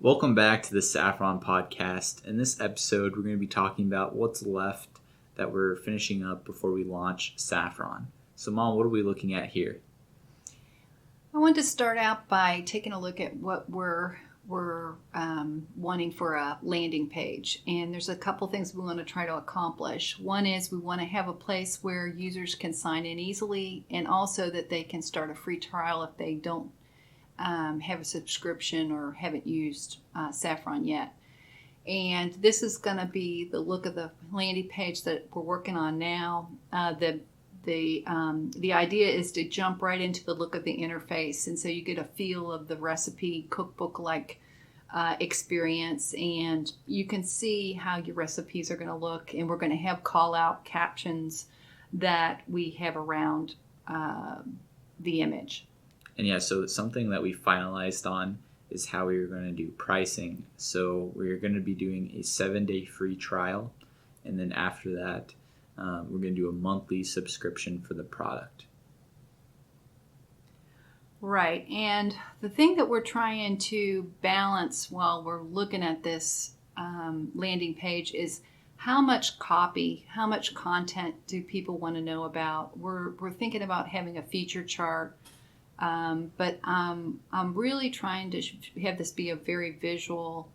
Welcome back to the Saffron podcast. In this episode, we're going to be talking about what's left that we're finishing up before we launch Saffron. So, Mom, what are we looking at here? I want to start out by taking a look at what we're wanting for a landing page. And there's a couple things we want to try to accomplish. One is we want to have a place where users can sign in easily, and also that they can start a free trial if they don't have a subscription or haven't used Saffron yet. And this is going to be the look of the landing page that we're working on now. The idea is to jump right into the look of the interface, and so you get a feel of the recipe cookbook-like experience, and you can see how your recipes are going to look. And we're going to have call-out captions that we have around the image. And yeah, so something that we finalized on is how we were going to do pricing. So we're going to be doing a 7-day free trial, and then after that, we're going to do a monthly subscription for the product. Right, and the thing that we're trying to balance while we're looking at this landing page is how much copy, how much content do people want to know about. We're thinking about having a feature chart. But I'm really trying to have this be a very visual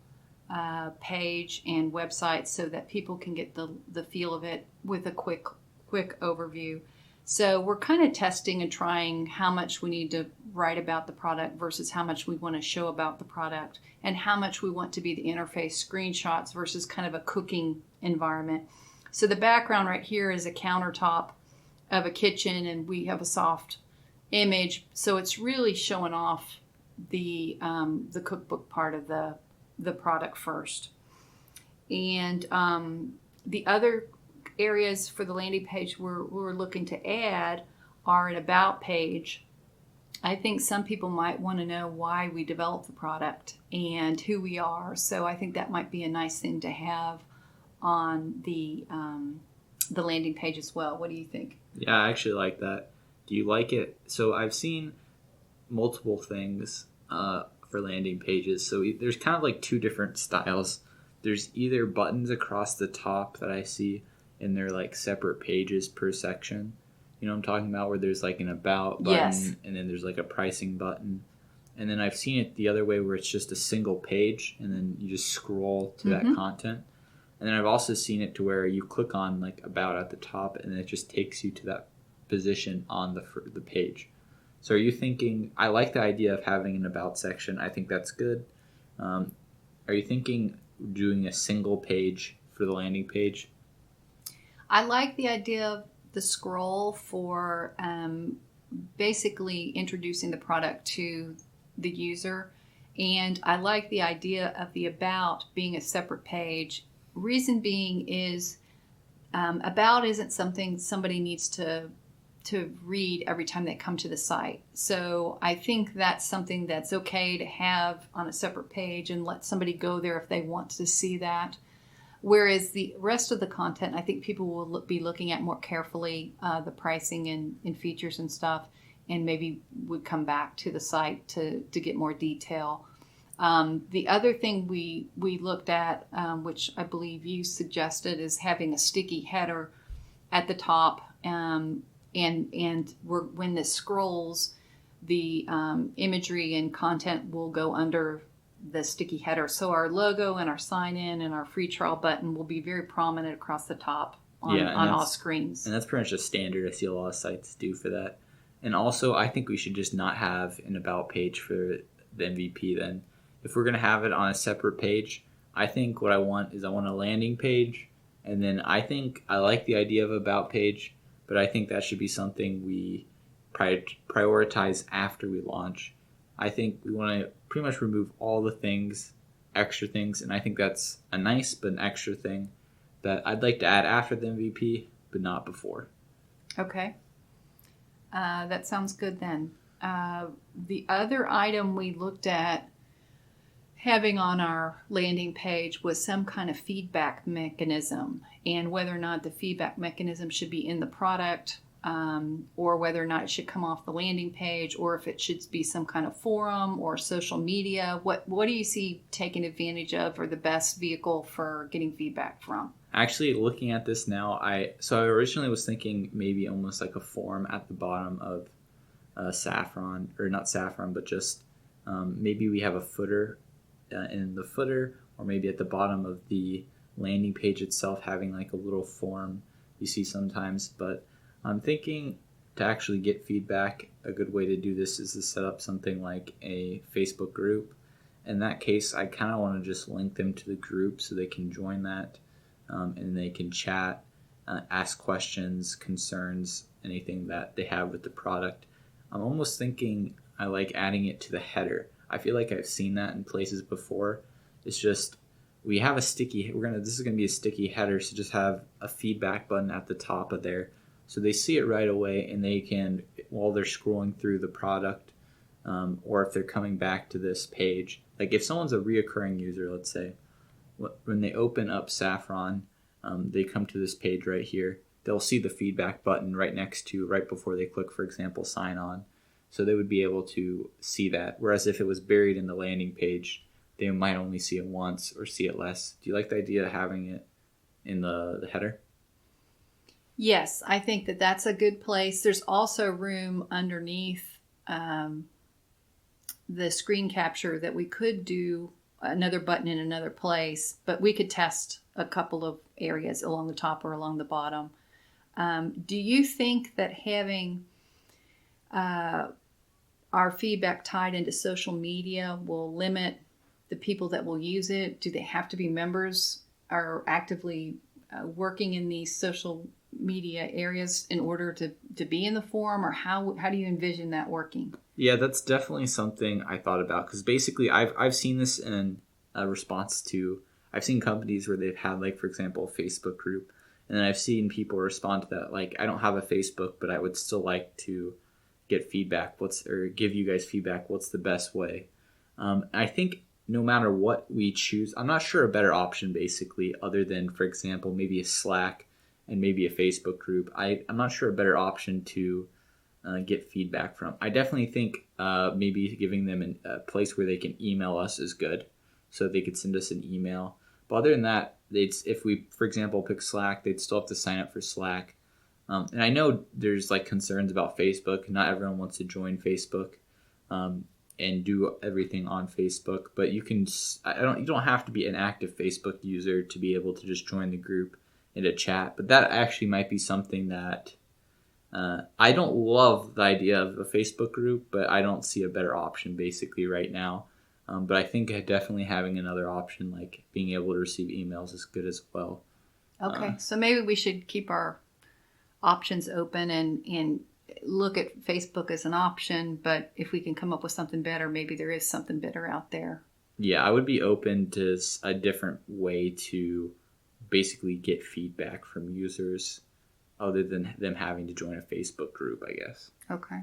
page and website so that people can get the feel of it with a quick overview. So we're kind of testing and trying how much we need to write about the product versus how much we want to show about the product, and how much we want to be the interface screenshots versus kind of a cooking environment. So the background right here is a countertop of a kitchen, and we have a soft image, so it's really showing off the cookbook part of the product first. And the other areas for the landing page we're looking to add are an about page. I think some people might want to know why we developed the product and who we are, so I think that might be a nice thing to have on the landing page as well. What do you think? Yeah, I actually like that. Do you like it? So I've seen multiple things for landing pages. So there's kind of like two different styles. There's either buttons across the top that I see, and they're like separate pages per section. You know what I'm talking about? Where there's like an about button, yes, and then there's like a pricing button. And then I've seen it the other way where it's just a single page, and then you just scroll to that content. And then I've also seen it to where you click on like about at the top, and then it just takes you to that position on the page. So are you thinking, I like the idea of having an about section. I think that's good. Are you thinking doing a single page for the landing page? I like the idea of the scroll for basically introducing the product to the user. And I like the idea of the about being a separate page. Reason being is about isn't something somebody needs to read every time they come to the site. So I think that's something that's okay to have on a separate page and let somebody go there if they want to see that. Whereas the rest of the content, I think people will be looking at more carefully, the pricing and features and stuff, and maybe would come back to the site to get more detail. The other thing we looked at, which I believe you suggested, is having a sticky header at the top. And when this scrolls, the imagery and content will go under the sticky header. So our logo and our sign in and our free trial button will be very prominent across the top on all screens. And that's pretty much a standard. I see a lot of sites do for that. And also, I think we should just not have an about page for the MVP then. If we're going to have it on a separate page, I think what I want is I want a landing page. And then I think I like the idea of about page, but I think that should be something we prioritize after we launch. I think we want to pretty much remove all the things, extra things, and I think that's a nice but an extra thing that I'd like to add after the MVP, but not before. Okay. That sounds good then. The other item we looked at having on our landing page was some kind of feedback mechanism, and whether or not the feedback mechanism should be in the product or whether or not it should come off the landing page, or if it should be some kind of forum or social media. What do you see taking advantage of, or the best vehicle for getting feedback from? Actually, looking at this now, I originally was thinking maybe almost like a form at the bottom of Saffron, or not Saffron, but just maybe we have a footer in the footer, or maybe at the bottom of the landing page itself having like a little form you see sometimes. But I'm thinking to actually get feedback, a good way to do this is to set up something like a Facebook group. In that case, I kind of want to just link them to the group so they can join that, and they can chat, ask questions, concerns, anything that they have with the product. I'm almost thinking I like adding it to the header. I feel like I've seen that in places before. It's just we have a sticky. This is gonna be a sticky header, so just have a feedback button at the top of there, so they see it right away, and they can, while they're scrolling through the product, or if they're coming back to this page, like if someone's a reoccurring user, let's say, when they open up Saffron, they come to this page right here. They'll see the feedback button right before they click, for example, sign on. So they would be able to see that. Whereas if it was buried in the landing page, they might only see it once or see it less. Do you like the idea of having it in the header? Yes, I think that that's a good place. There's also room underneath the screen capture that we could do another button in another place, but we could test a couple of areas along the top or along the bottom. Do you think that having our feedback tied into social media will limit the people that will use it? Do they have to be members or actively working in these social media areas in order to be in the forum, or how do you envision that working? Yeah, that's definitely something I thought about, because basically I've seen this in a response to, I've seen companies where they've had, like, for example, a Facebook group, and then I've seen people respond to that like, I don't have a Facebook, but I would still like to get feedback. Or give you guys feedback. What's the best way? I think no matter what we choose, I'm not sure a better option basically, other than, for example, maybe a Slack and maybe a Facebook group. I'm not sure a better option to get feedback from. I definitely think maybe giving them a place where they can email us is good, so they could send us an email. But other than that, if we, for example, pick Slack, they'd still have to sign up for Slack. And I know there's like concerns about Facebook. Not everyone wants to join Facebook and do everything on Facebook, but you don't have to be an active Facebook user to be able to just join the group in a chat. But that actually might be something that I don't love the idea of a Facebook group, but I don't see a better option basically right now. But I think definitely having another option, like being able to receive emails, is good as well. Okay, so maybe we should keep our options open and look at Facebook as an option, but if we can come up with something better, maybe there is something better out there. Yeah, I would be open to a different way to basically get feedback from users other than them having to join a Facebook group, I guess. Okay.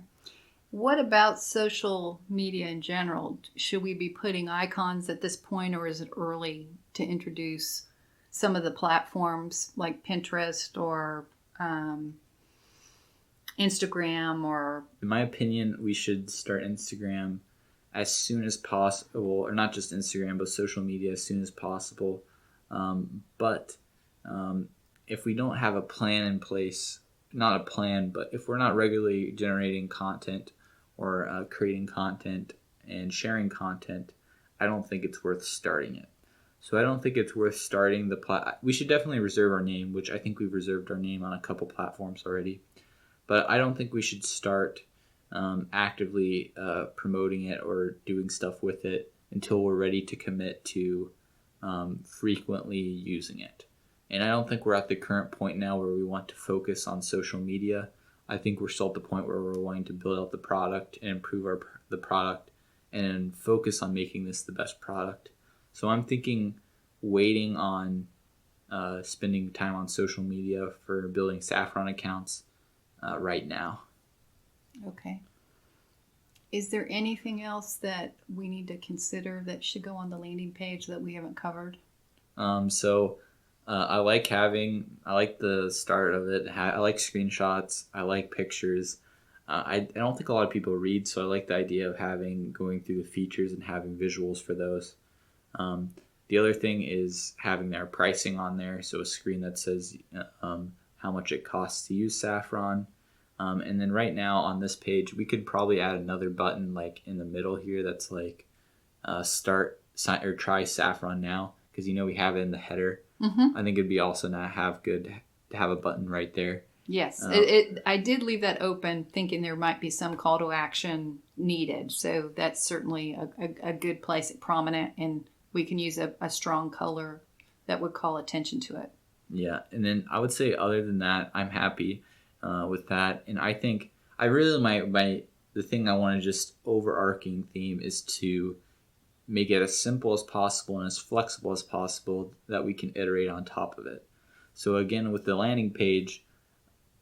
What about social media in general? Should we be putting icons at this point, or is it early to introduce some of the platforms like Pinterest or Instagram? Or, in my opinion, we should start Instagram as soon as possible, or not just Instagram, but social media as soon as possible. But if we don't have a plan in place, not a plan, but if we're not regularly generating content or creating content and sharing content, I don't think it's worth starting it. So I don't think it's worth starting we should definitely reserve our name, which I think we've reserved our name on a couple platforms already. But I don't think we should start actively promoting it or doing stuff with it until we're ready to commit to frequently using it. And I don't think we're at the current point now where we want to focus on social media. I think we're still at the point where we're wanting to build out the product and improve the product and focus on making this the best product. So I'm thinking waiting on spending time on social media for building Saffron accounts right now. Okay. Is there anything else that we need to consider that should go on the landing page that we haven't covered? So I like the start of it. I like screenshots. I like pictures. I don't think a lot of people read, so I like the idea of going through the features and having visuals for those. Um, the other thing is having their pricing on there, so a screen that says how much it costs to use Saffron. And then right now on this page, we could probably add another button like in the middle here that's like start or try Saffron now, because we have it in the header. Mm-hmm. I think it'd be also not have good to have a button right there. Yes, I did leave that open, thinking there might be some call to action needed. So that's certainly a good place, prominent, and we can use a strong color that would call attention to it. Yeah, and then I would say other than that, I'm happy with that, and I think I really the thing I want to just overarching theme is to make it as simple as possible and as flexible as possible that we can iterate on top of it. So again, with the landing page,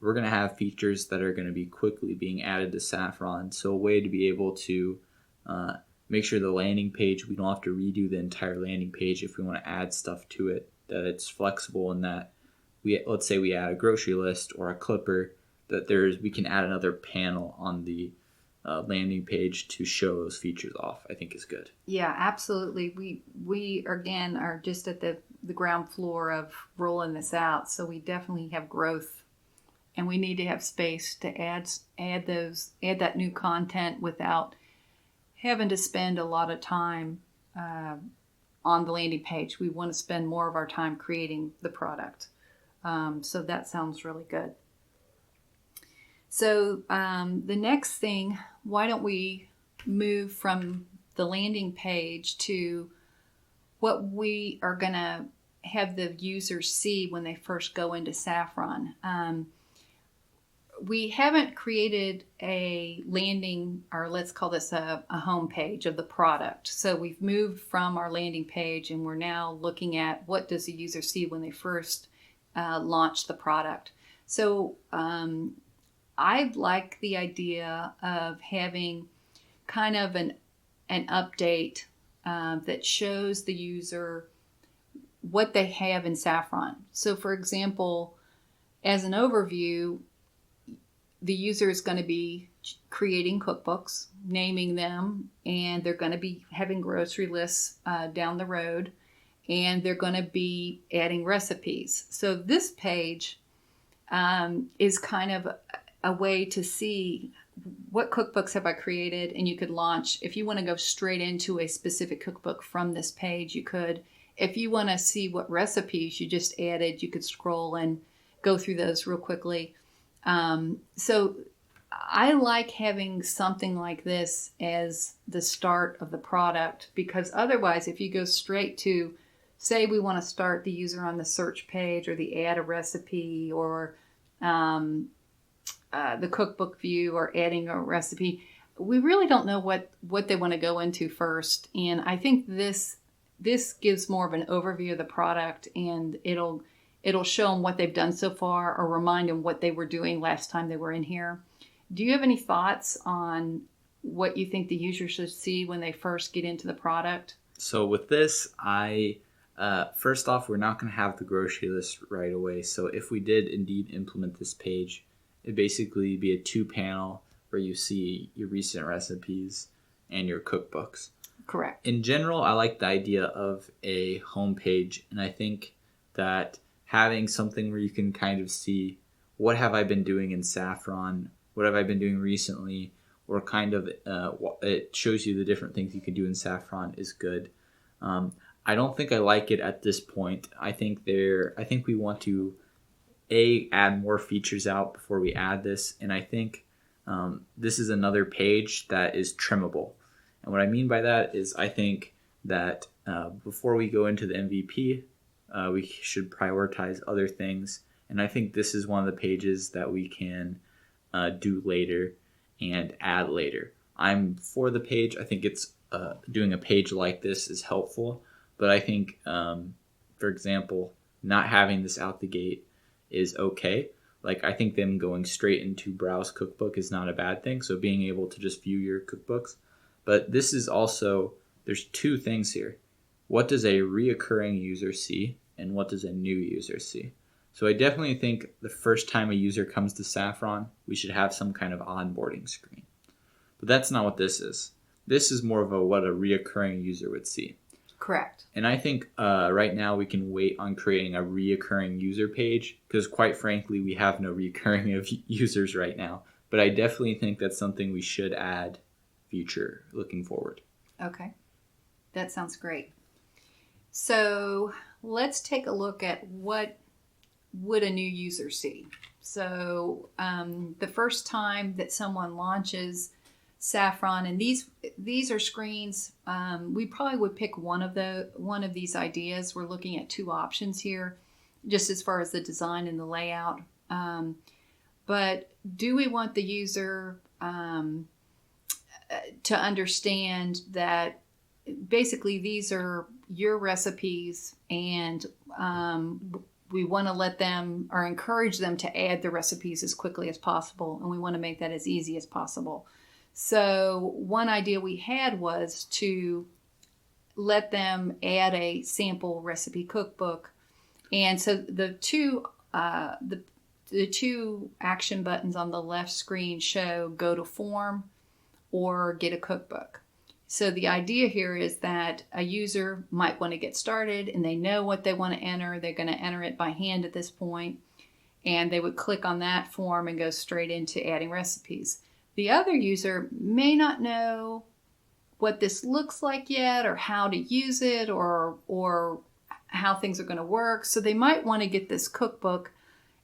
we're going to have features that are going to be quickly being added to Saffron. So a way to be able to make sure the landing page, we don't have to redo the entire landing page if we want to add stuff to it, that it's flexible and that let's say we add a grocery list or a clipper, that we can add another panel on the landing page to show those features off. I think is good. Yeah, absolutely. We again are just at the ground floor of rolling this out, so we definitely have growth, and we need to have space to add that new content without having to spend a lot of time on the landing page. We want to spend more of our time creating the product. So that sounds really good. So the next thing, why don't we move from the landing page to what we are going to have the users see when they first go into Saffron. We haven't created a landing, or let's call this a home page of the product. So we've moved from our landing page and we're now looking at what does the user see when they first launch the product. So I like the idea of having kind of an update that shows the user what they have in Saffron. So for example, as an overview, the user is going to be creating cookbooks, naming them, and they're going to be having grocery lists down the road, and they're going to be adding recipes. So this page is kind of a way to see what cookbooks have I created, and you could launch. If you want to go straight into a specific cookbook from this page, you could. If you want to see what recipes you just added, you could scroll and go through those real quickly. So I like having something like this as the start of the product, because otherwise, if you go straight to, say we want to start the user on the search page or the add a recipe or the cookbook view or adding a recipe, we really don't know what they want to go into first. And I think this gives more of an overview of the product, and it'll show them what they've done so far or remind them what they were doing last time they were in here. Do you have any thoughts on what you think the user should see when they first get into the product? So with this, first off, we're not going to have the grocery list right away. So if we did indeed implement this page, it'd basically be a 2-panel where you see your recent recipes and your cookbooks. Correct. In general, I like the idea of a home page, and I think that having something where you can kind of see what have I been doing in Saffron, what have I been doing recently, or kind of it shows you the different things you can do in Saffron is good. I don't think I like it at this point. I think we want to add more features out before we add this, and I think this is another page that is trimmable. And what I mean by that is I think that before we go into the MVP, we should prioritize other things. And I think this is one of the pages that we can do later and add later. I'm for the page. I think it's doing a page like this is helpful. But I think, for example, not having this out the gate is okay. Like, I think them going straight into browse cookbook is not a bad thing. So being able to just view your cookbooks. But this is also, there's two things here. What does a reoccurring user see? and what does a new user see. So I definitely think the first time a user comes to Saffron, we should have some kind of onboarding screen. But that's not what this is. This is more of what a reoccurring user would see. Correct. And I think right now we can wait on creating a reoccurring user page because quite frankly, we have no reoccurring of users right now. But I definitely think that's something we should add future looking forward. Okay. That sounds great. So let's take a look at what would a new user see. So the first time that someone launches Saffron, and these are screens. We probably would pick one of these ideas. We're looking at two options here, just as far as the design and the layout. But do we want the user to understand that basically these are your recipes, and we want to let them or encourage them to add the recipes as quickly as possible, and we want to make that as easy as possible. So one idea we had was to let them add a sample recipe cookbook. And so the two action buttons on the left screen show go to form or get a cookbook. So the idea here is that a user might want to get started and they know what they want to enter. They're going to enter it by hand at this point, and they would click on that form and go straight into adding recipes. The other user may not know what this looks like yet, or how to use it, or how things are going to work. So they might want to get this cookbook.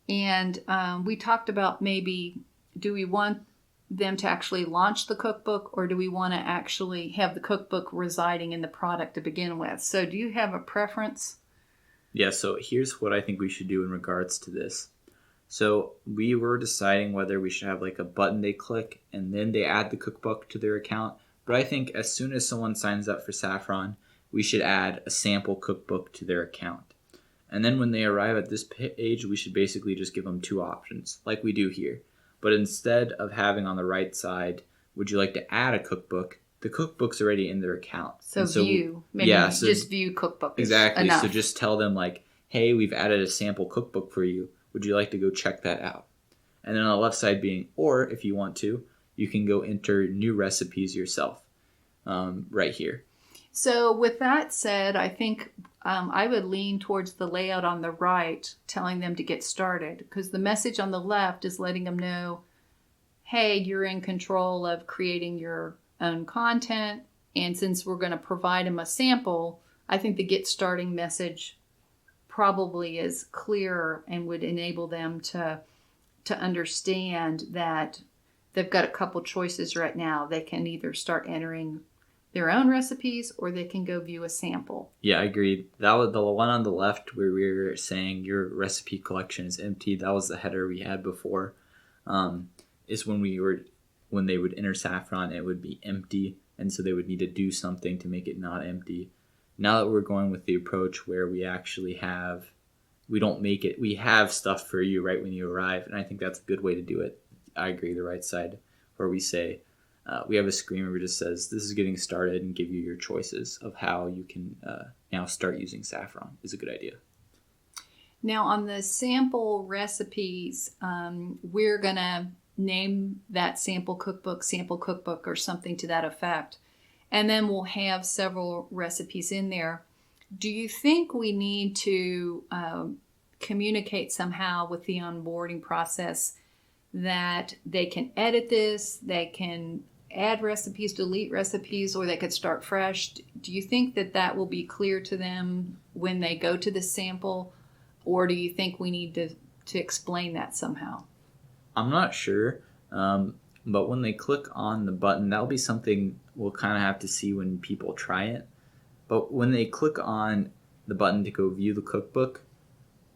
And we talked about maybe, do we want them to actually launch the cookbook, or do we want to actually have the cookbook residing in the product to begin with? So do you have a preference? Yeah, so here's what I think we should do in regards to this. So we were deciding whether we should have like a button they click and then they add the cookbook to their account. But I think as soon as someone signs up for Saffron, we should add a sample cookbook to their account. And then when they arrive at this page, we should basically just give them two options, like we do here. But instead of having on the right side, would you like to add a cookbook? The cookbook's already in their account. So view. Maybe just view cookbook. Exactly. Enough. So just tell them like, hey, we've added a sample cookbook for you. Would you like to go check that out? And then on the left side being, or if you want to, you can go enter new recipes yourself right here. So with that said, I think I would lean towards the layout on the right, telling them to get started, because the message on the left is letting them know, hey, you're in control of creating your own content. And since we're going to provide them a sample, I think the get starting message probably is clearer and would enable them to understand that they've got a couple choices right now. They can either start entering their own recipes, or they can go view a sample. Yeah, I agree. That was the one on the left where we were saying your recipe collection is empty. That was the header we had before. Is when they would enter Saffron, it would be empty, and so they would need to do something to make it not empty. Now that we're going with the approach where we actually we have stuff for you right when you arrive, and I think that's a good way to do it. I agree, the right side, where we say, we have a screen where it just says, this is getting started, and give you your choices of how you can now start using Saffron is a good idea. Now on the sample recipes, we're going to name that sample cookbook, or something to that effect. And then we'll have several recipes in there. Do you think we need to communicate somehow with the onboarding process that they can edit this, they can add recipes, delete recipes, or they could start fresh? Do you think that will be clear to them when they go to the sample, or do you think we need to explain that somehow? I'm not sure, but when they click on the button, that'll be something we'll kind of have to see when people try it. But when they click on the button to go view the cookbook,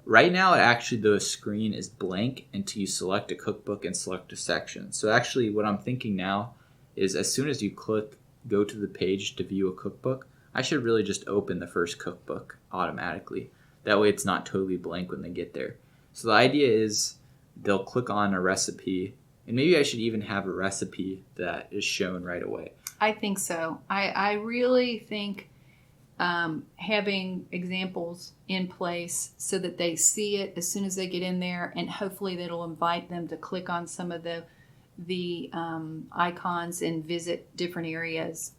right now actually the screen is blank until you select a cookbook and select a section. So actually what I'm thinking now is as soon as you click go to the page to view a cookbook, I should really just open the first cookbook automatically. That way it's not totally blank when they get there. So the idea is they'll click on a recipe, and maybe I should even have a recipe that is shown right away. I think so. I really think having examples in place so that they see it as soon as they get in there, and hopefully that'll invite them to click on some of the icons and visit different areas.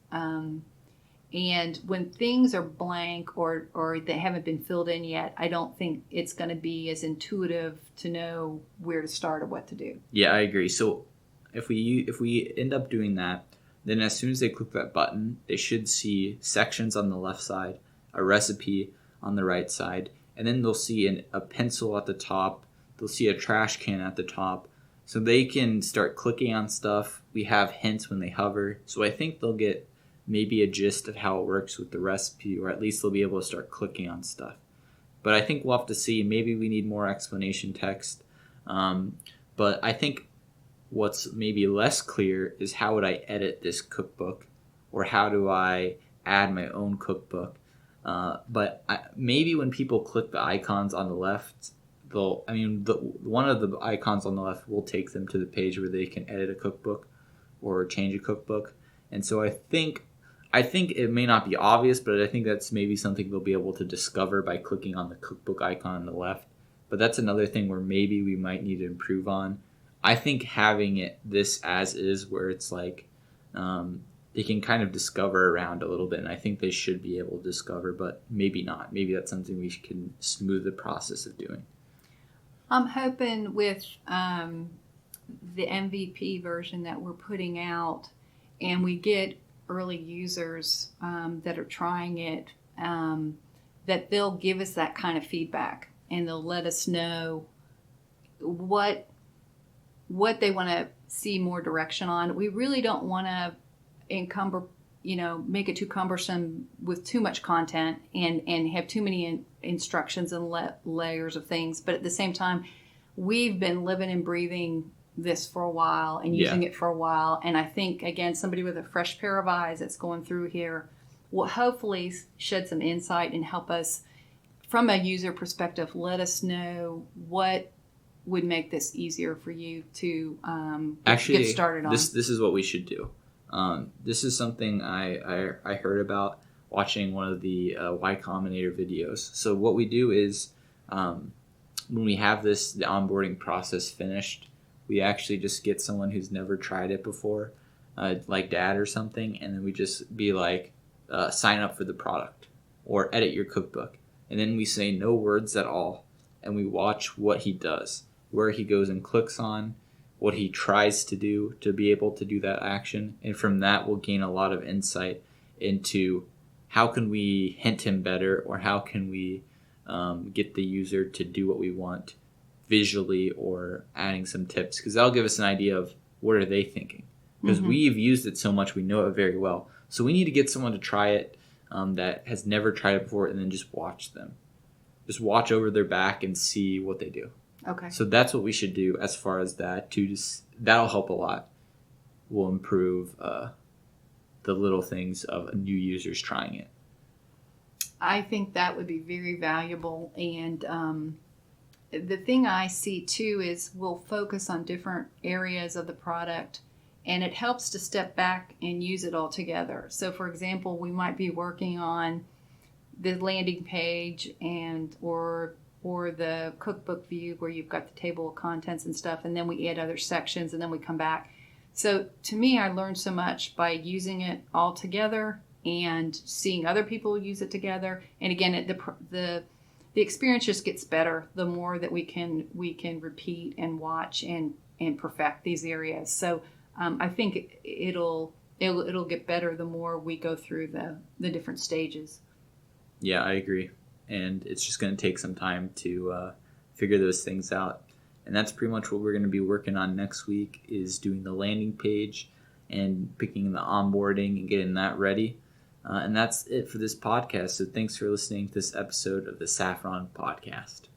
And when things are blank or they haven't been filled in yet, I don't think it's going to be as intuitive to know where to start or what to do. Yeah, I agree. So if we end up doing that, then as soon as they click that button, they should see sections on the left side, a recipe on the right side, and then they'll see a pencil at the top. They'll see a trash can at the top. So they can start clicking on stuff. We have hints when they hover. So I think they'll get maybe a gist of how it works with the recipe, or at least they'll be able to start clicking on stuff. But I think we'll have to see. Maybe we need more explanation text. But I think what's maybe less clear is how would I edit this cookbook, or how do I add my own cookbook. Maybe when people click the icons on the left, one of the icons on the left will take them to the page where they can edit a cookbook or change a cookbook. And so I think it may not be obvious, but I think that's maybe something they'll be able to discover by clicking on the cookbook icon on the left. But that's another thing where maybe we might need to improve on. I think having it this as is, where it's like they can kind of discover around a little bit, and I think they should be able to discover, but maybe not. Maybe that's something we can smooth the process of doing. I'm hoping with the MVP version that we're putting out, and we get early users that are trying it, that they'll give us that kind of feedback, and they'll let us know what they want to see more direction on. We really don't want to make it too cumbersome with too much content and have too many instructions and layers of things. But at the same time, we've been living and breathing this for a while and using it for a while. And I think, again, somebody with a fresh pair of eyes that's going through here will hopefully shed some insight and help us, from a user perspective, let us know what would make this easier for you to get started on. This is what we should do. This is something I heard about watching one of the Y Combinator videos. So what we do is when we have the onboarding process finished, we actually just get someone who's never tried it before, like Dad or something, and then we just be like, sign up for the product or edit your cookbook. And then we say no words at all, and we watch what he does, where he goes and clicks on, what he tries to do to be able to do that action. And from that, we'll gain a lot of insight into how can we hint him better, or how can we get the user to do what we want visually, or adding some tips, because that'll give us an idea of what are they thinking, because we've used it so much, we know it very well. So we need to get someone to try it that has never tried it before, and then just watch them. Just watch over their back and see what they do. Okay. So that's what we should do as far as that. That'll help a lot. Will improve the little things of new users trying it. I think that would be very valuable. And the thing I see too is we'll focus on different areas of the product, and it helps to step back and use it all together. So for example, we might be working on the landing page or the cookbook view where you've got the table of contents and stuff, and then we add other sections, and then we come back. So to me, I learned so much by using it all together and seeing other people use it together. And again, the experience just gets better the more that we can repeat and watch and perfect these areas. So I think it'll get better the more we go through the different stages. Yeah, I agree. And it's just going to take some time to figure those things out. And that's pretty much what we're going to be working on next week, is doing the landing page and picking the onboarding and getting that ready. And that's it for this podcast. So thanks for listening to this episode of the Saffron Podcast.